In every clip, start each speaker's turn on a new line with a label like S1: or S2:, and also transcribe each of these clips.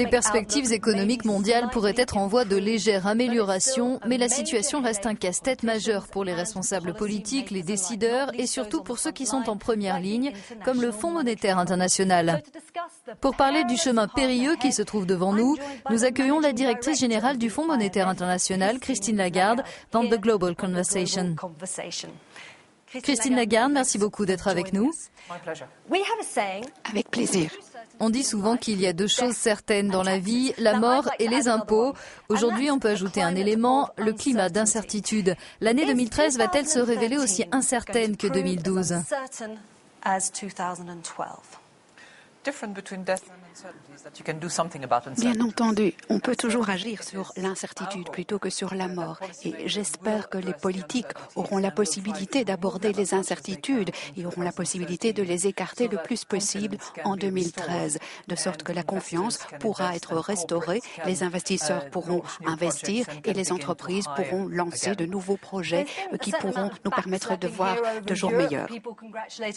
S1: Les perspectives économiques mondiales pourraient être en voie de légère amélioration, mais la situation reste un casse-tête majeur pour les responsables politiques, les décideurs et surtout pour ceux qui sont en première ligne, comme le Fonds monétaire international. Pour parler du chemin périlleux qui se trouve devant nous, nous accueillons la directrice générale du Fonds monétaire international, Christine Lagarde, dans The Global Conversation. Christine Lagarde, merci beaucoup d'être avec nous.
S2: Avec plaisir.
S1: On dit souvent qu'il y a deux choses certaines dans la vie, la mort et les impôts. Aujourd'hui, on peut ajouter un élément, le climat d'incertitude. L'année 2013 va-t-elle se révéler aussi incertaine que 2012 ?
S2: Bien entendu, on peut toujours agir sur l'incertitude plutôt que sur la mort. Et j'espère que les politiques auront la possibilité d'aborder les incertitudes et auront la possibilité de les écarter le plus possible en 2013, de sorte que la confiance pourra être restaurée, les investisseurs pourront investir et les entreprises pourront lancer de nouveaux projets qui pourront nous permettre de voir de jours meilleurs.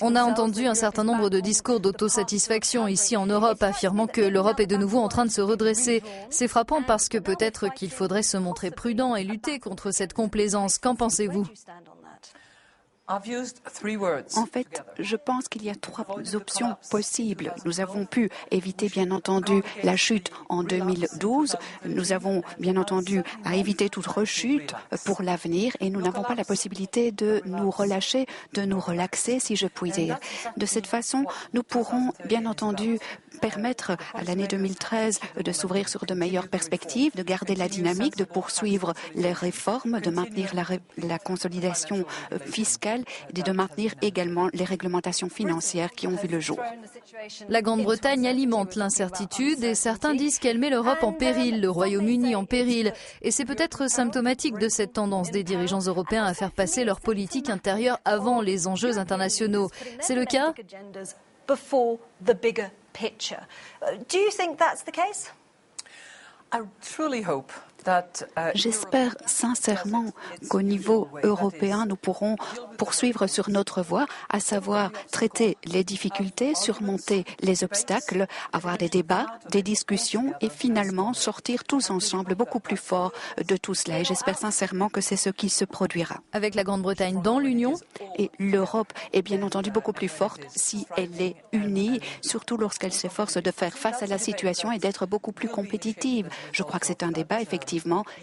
S1: On a entendu un certain nombre de discours d'autosatisfaction ici en Europe affirmant que l'Europe est de nouveau en train de se redresser. C'est frappant parce que peut-être qu'il faudrait se montrer prudent et lutter contre cette complaisance. Qu'en pensez-vous ?
S2: En fait, je pense qu'il y a trois options possibles. Nous avons pu éviter, bien entendu, la chute en 2012. Nous avons, bien entendu, à éviter toute rechute pour l'avenir et nous n'avons pas la possibilité de nous relâcher, de nous relaxer, si je puis dire. De cette façon, nous pourrons, bien entendu, permettre à l'année 2013 de s'ouvrir sur de meilleures perspectives, de garder la dynamique, de poursuivre les réformes, de maintenir la consolidation fiscale et de maintenir également les réglementations financières qui ont vu le jour.
S1: La Grande-Bretagne alimente l'incertitude et certains disent qu'elle met l'Europe en péril, le Royaume-Uni en péril. Et c'est peut-être symptomatique de cette tendance des dirigeants européens à faire passer leur politique intérieure avant les enjeux internationaux. C'est le cas ?
S2: J'espère sincèrement qu'au niveau européen, nous pourrons poursuivre sur notre voie, à savoir traiter les difficultés, surmonter les obstacles, avoir des débats, des discussions et finalement sortir tous ensemble beaucoup plus forts de tout cela. Et j'espère sincèrement que c'est ce qui se produira.
S1: Avec la Grande-Bretagne dans l'Union ?
S2: Et l'Europe est bien entendu beaucoup plus forte si elle est unie, surtout lorsqu'elle s'efforce de faire face à la situation et d'être beaucoup plus compétitive. Je crois que c'est un débat, effectivement,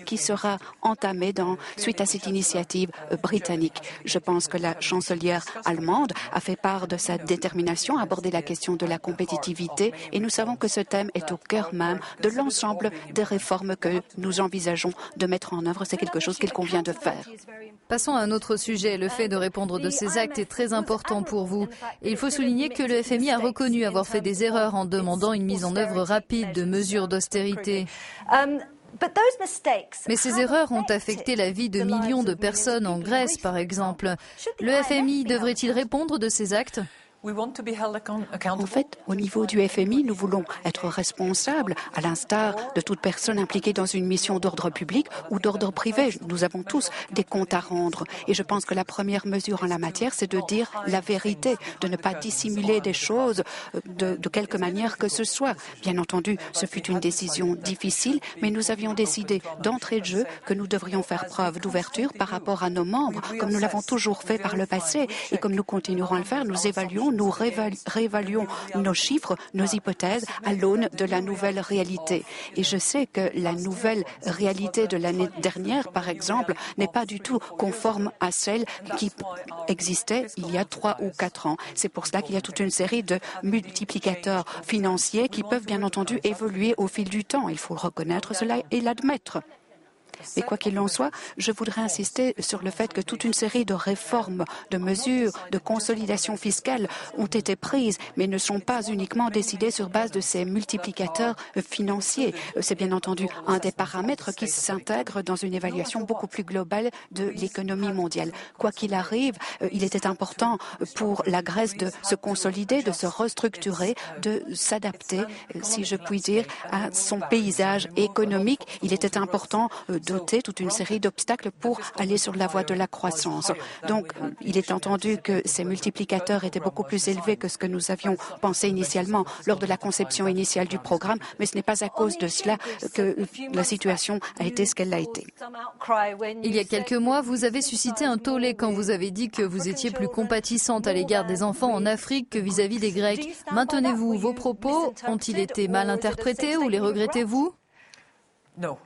S2: qui sera entamé suite à cette initiative britannique. Je pense que la chancelière allemande a fait part de sa détermination à aborder la question de la compétitivité et nous savons que ce thème est au cœur même de l'ensemble des réformes que nous envisageons de mettre en œuvre. C'est quelque chose qu'il convient de faire.
S1: Passons à un autre sujet. Le fait de répondre de ces actes est très important pour vous. Et il faut souligner que le FMI a reconnu avoir fait des erreurs en demandant une mise en œuvre rapide de mesures d'austérité. Mais ces erreurs ont affecté la vie de millions de personnes en Grèce, par exemple. Le FMI devrait-il répondre de ces actes ?
S2: En fait, au niveau du FMI, nous voulons être responsables, à l'instar de toute personne impliquée dans une mission d'ordre public ou d'ordre privé. Nous avons tous des comptes à rendre. Et je pense que la première mesure en la matière, c'est de dire la vérité, de ne pas dissimuler des choses de quelque manière que ce soit. Bien entendu, ce fut une décision difficile, mais nous avions décidé d'entrée de jeu que nous devrions faire preuve d'ouverture par rapport à nos membres, comme nous l'avons toujours fait par le passé et comme nous continuerons à le faire. Nous réévaluons nos chiffres, nos hypothèses à l'aune de la nouvelle réalité. Et je sais que la nouvelle réalité de l'année dernière, par exemple, n'est pas du tout conforme à celle qui existait il y a 3 ou 4 ans. C'est pour cela qu'il y a toute une série de multiplicateurs financiers qui peuvent bien entendu évoluer au fil du temps. Il faut reconnaître cela et l'admettre. Mais quoi qu'il en soit, je voudrais insister sur le fait que toute une série de réformes, de mesures, de consolidation fiscale ont été prises, mais ne sont pas uniquement décidées sur base de ces multiplicateurs financiers. C'est bien entendu un des paramètres qui s'intègre dans une évaluation beaucoup plus globale de l'économie mondiale. Quoi qu'il arrive, il était important pour la Grèce de se consolider, de se restructurer, de s'adapter, si je puis dire, à son paysage économique. Il était important de doté toute une série d'obstacles pour aller sur la voie de la croissance. Donc, il est entendu que ces multiplicateurs étaient beaucoup plus élevés que ce que nous avions pensé initialement lors de la conception initiale du programme, mais ce n'est pas à cause de cela que la situation a été ce qu'elle a été.
S1: Il y a quelques mois, vous avez suscité un tollé quand vous avez dit que vous étiez plus compatissante à l'égard des enfants en Afrique que vis-à-vis des Grecs. Maintenez-vous vos propos? Ont-ils été mal interprétés ou les regrettez-vous?
S2: Non,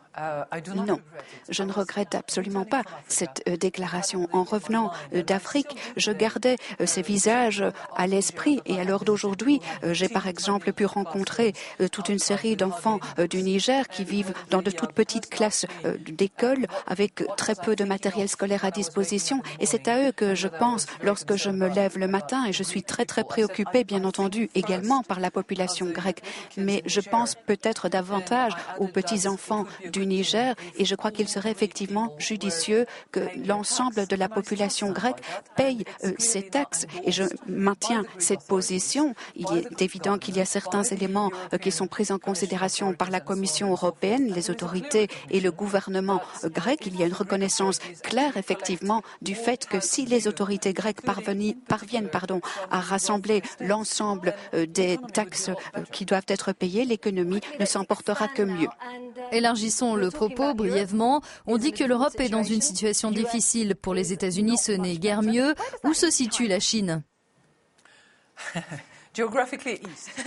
S2: je ne regrette absolument pas cette déclaration. En revenant d'Afrique, je gardais ces visages à l'esprit et à l'heure d'aujourd'hui, j'ai par exemple pu rencontrer toute une série d'enfants du Niger qui vivent dans de toutes petites classes d'école avec très peu de matériel scolaire à disposition et c'est à eux que je pense lorsque je me lève le matin et je suis très préoccupée bien entendu également par la population grecque, mais je pense peut-être davantage aux petits-enfants du Niger et je crois qu'il serait effectivement judicieux que l'ensemble de la population grecque paye ces taxes et je maintiens cette position. Il est évident qu'il y a certains éléments qui sont pris en considération par la Commission européenne, les autorités et le gouvernement grec. Il y a une reconnaissance claire effectivement du fait que si les autorités grecques parviennent à rassembler l'ensemble des taxes qui doivent être payées, l'économie ne s'en portera que mieux.
S1: Élargissons le propos brièvement. On dit que l'Europe est dans une situation difficile. Pour les États-Unis, ce n'est guère mieux. Où se situe la Chine?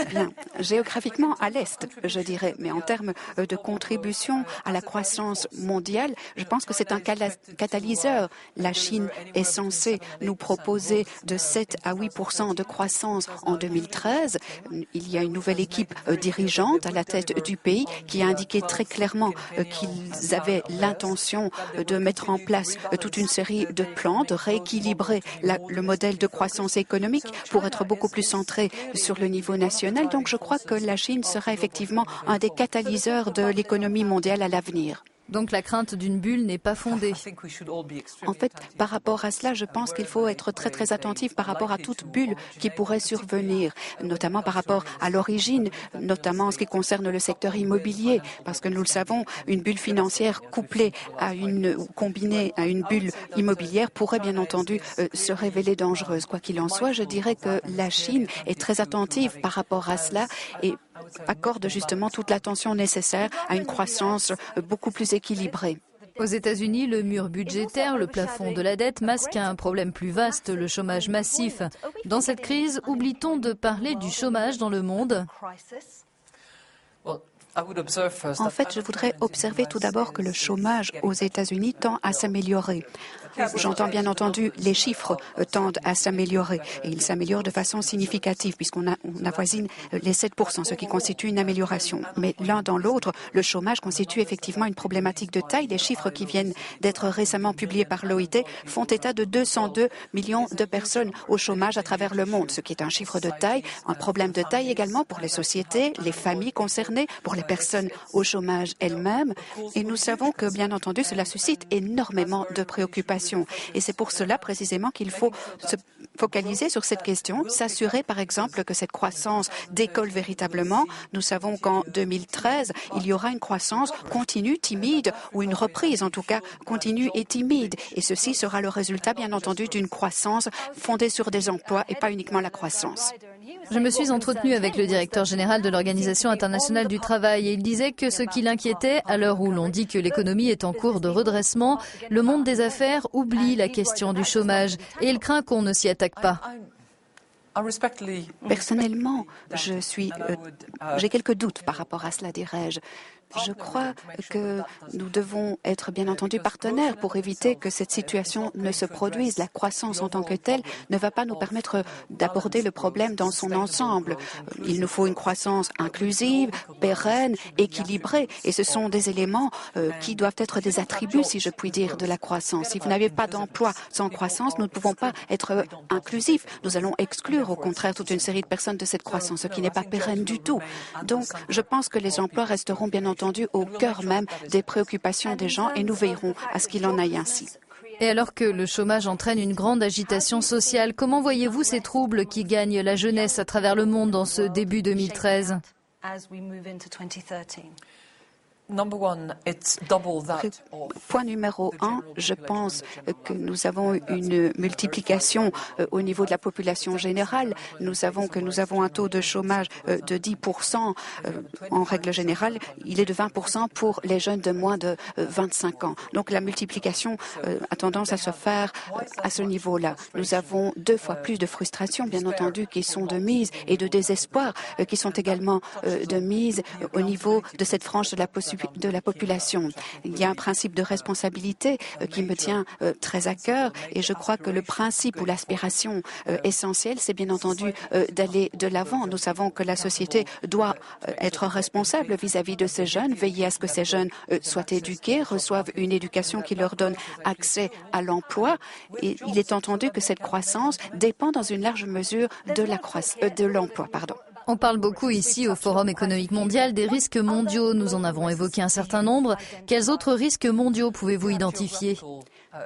S2: Bien, géographiquement à l'Est, je dirais, mais en termes de contribution à la croissance mondiale, je pense que c'est un catalyseur. La Chine est censée nous proposer de 7 à 8% de croissance en 2013. Il y a une nouvelle équipe dirigeante à la tête du pays qui a indiqué très clairement qu'ils avaient l'intention de mettre en place toute une série de plans, de rééquilibrer le modèle de croissance économique pour être beaucoup plus centré sur le niveau national. Donc, je crois que la Chine sera effectivement un des catalyseurs de l'économie mondiale à l'avenir.
S1: Donc la crainte d'une bulle n'est pas fondée.
S2: En fait, par rapport à cela, je pense qu'il faut être très attentif par rapport à toute bulle qui pourrait survenir, notamment par rapport à l'origine, notamment en ce qui concerne le secteur immobilier, parce que nous le savons, une bulle financière combinée à une bulle immobilière pourrait bien entendu se révéler dangereuse. Quoi qu'il en soit, je dirais que la Chine est très attentive par rapport à cela et accorde justement toute l'attention nécessaire à une croissance beaucoup plus équilibrée.
S1: Aux États-Unis, le mur budgétaire, le plafond de la dette masquent un problème plus vaste, le chômage massif. Dans cette crise, oublie-t-on de parler du chômage dans le monde?
S2: En fait, je voudrais observer tout d'abord que le chômage aux États-Unis tend à s'améliorer. J'entends bien entendu, les chiffres tendent à s'améliorer et ils s'améliorent de façon significative puisqu'on avoisine les 7%, ce qui constitue une amélioration. Mais l'un dans l'autre, le chômage constitue effectivement une problématique de taille. Les chiffres qui viennent d'être récemment publiés par l'OIT font état de 202 millions de personnes au chômage à travers le monde, ce qui est un chiffre de taille, un problème de taille également pour les sociétés, les familles concernées, pour les personnes au chômage elles-mêmes. Et nous savons que, bien entendu, cela suscite énormément de préoccupations. Et c'est pour cela précisément qu'il faut se focaliser sur cette question, s'assurer par exemple que cette croissance décolle véritablement. Nous savons qu'en 2013, il y aura une croissance continue, timide, ou une reprise en tout cas continue et timide. Et ceci sera le résultat bien entendu d'une croissance fondée sur des emplois et pas uniquement la croissance.
S1: Je me suis entretenue avec le directeur général de l'Organisation internationale du travail et il disait que ce qui l'inquiétait, à l'heure où l'on dit que l'économie est en cours de redressement, le monde des affaires oublie la question du chômage et il craint qu'on ne s'y attaque pas.
S2: Personnellement, j'ai quelques doutes par rapport à cela, dirais-je. Je crois que nous devons être bien entendu partenaires pour éviter que cette situation ne se produise. La croissance en tant que telle ne va pas nous permettre d'aborder le problème dans son ensemble. Il nous faut une croissance inclusive, pérenne, équilibrée et ce sont des éléments qui doivent être des attributs, si je puis dire, de la croissance. Si vous n'avez pas d'emploi sans croissance, nous ne pouvons pas être inclusifs. Nous allons exclure au contraire toute une série de personnes de cette croissance, ce qui n'est pas pérenne du tout. Donc, je pense que les emplois resteront bien entendu au cœur même des préoccupations des gens et nous veillerons à ce qu'il en aille ainsi.
S1: Et alors que le chômage entraîne une grande agitation sociale, comment voyez-vous ces troubles qui gagnent la jeunesse à travers le monde dans ce début 2013 ?
S2: Point numéro 1, je pense que nous avons une multiplication au niveau de la population générale. Nous savons que nous avons un taux de chômage de 10%. En règle générale, il est de 20% pour les jeunes de moins de 25 ans. Donc la multiplication a tendance à se faire à ce niveau-là. Nous avons 2 fois plus de frustrations, bien entendu, qui sont de mise et de désespoir qui sont également de mise au niveau de cette frange de la population. Il y a un principe de responsabilité qui me tient très à cœur et je crois que le principe ou l'aspiration essentielle, c'est bien entendu d'aller de l'avant. Nous savons que la société doit être responsable vis-à-vis de ces jeunes, veiller à ce que ces jeunes soient éduqués, reçoivent une éducation qui leur donne accès à l'emploi. Et il est entendu que cette croissance dépend dans une large mesure de l'emploi.
S1: On parle beaucoup ici au Forum économique mondial des risques mondiaux. Nous en avons évoqué un certain nombre. Quels autres risques mondiaux pouvez-vous identifier ?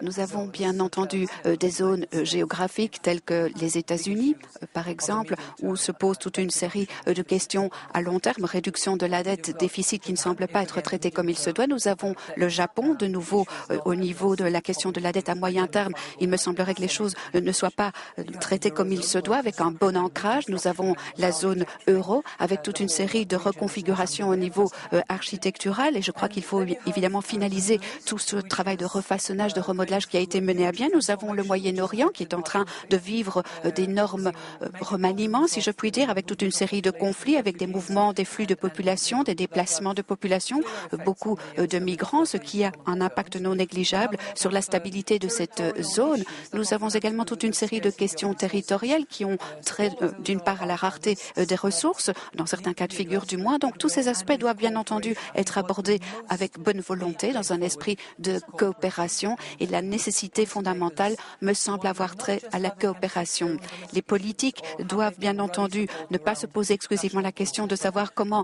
S2: Nous avons bien entendu des zones géographiques telles que les États-Unis, par exemple, où se pose toute une série de questions à long terme, réduction de la dette, déficit qui ne semble pas être traité comme il se doit. Nous avons le Japon, de nouveau, au niveau de la question de la dette à moyen terme. Il me semblerait que les choses ne soient pas traitées comme il se doit, avec un bon ancrage. Nous avons la zone euro, avec toute une série de reconfigurations au niveau architectural. Et je crois qu'il faut évidemment finaliser tout ce travail de refaçonnage, de remodelage qui a été mené à bien. Nous avons le Moyen-Orient qui est en train de vivre d'énormes remaniements, si je puis dire, avec toute une série de conflits, avec des mouvements, des flux de population, des déplacements de population, beaucoup de migrants, ce qui a un impact non négligeable sur la stabilité de cette zone. Nous avons également toute une série de questions territoriales qui ont trait d'une part à la rareté des ressources, dans certains cas de figure du moins. Donc tous ces aspects doivent bien entendu être abordés avec bonne volonté, dans un esprit de coopération. Et la nécessité fondamentale me semble avoir trait à la coopération. Les politiques doivent bien entendu ne pas se poser exclusivement la question de savoir comment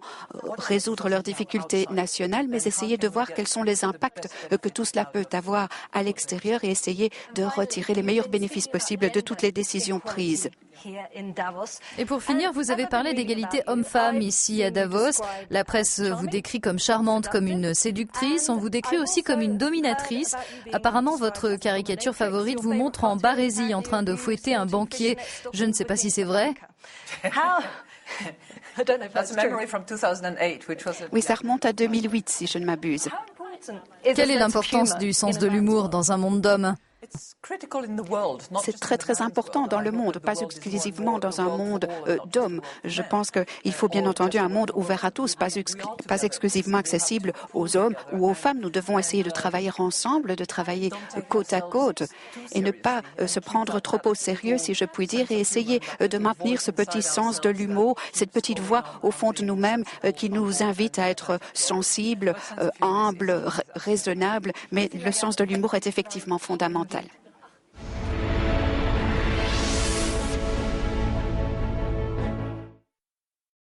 S2: résoudre leurs difficultés nationales, mais essayer de voir quels sont les impacts que tout cela peut avoir à l'extérieur et essayer de retirer les meilleurs bénéfices possibles de toutes les décisions prises.
S1: Et pour finir, vous avez parlé d'égalité homme-femme ici à Davos. La presse vous décrit comme charmante, comme une séductrice. On vous décrit aussi comme une dominatrice. Apparemment, votre caricature favorite vous montre en barésie en train de fouetter un banquier. Je ne sais pas si c'est vrai.
S2: Oui, ça remonte à 2008, si je ne m'abuse.
S1: Quelle est l'importance du sens de l'humour dans un monde d'hommes ?
S2: C'est très très important dans le monde, pas exclusivement dans un monde d'hommes. Je pense qu'il faut bien entendu un monde ouvert à tous, pas exclusivement accessible aux hommes ou aux femmes. Nous devons essayer de travailler ensemble, de travailler côte à côte et ne pas se prendre trop au sérieux, si je puis dire, et essayer de maintenir ce petit sens de l'humour, cette petite voix au fond de nous-mêmes qui nous invite à être sensibles, humbles, raisonnables, mais le sens de l'humour est effectivement fondamental.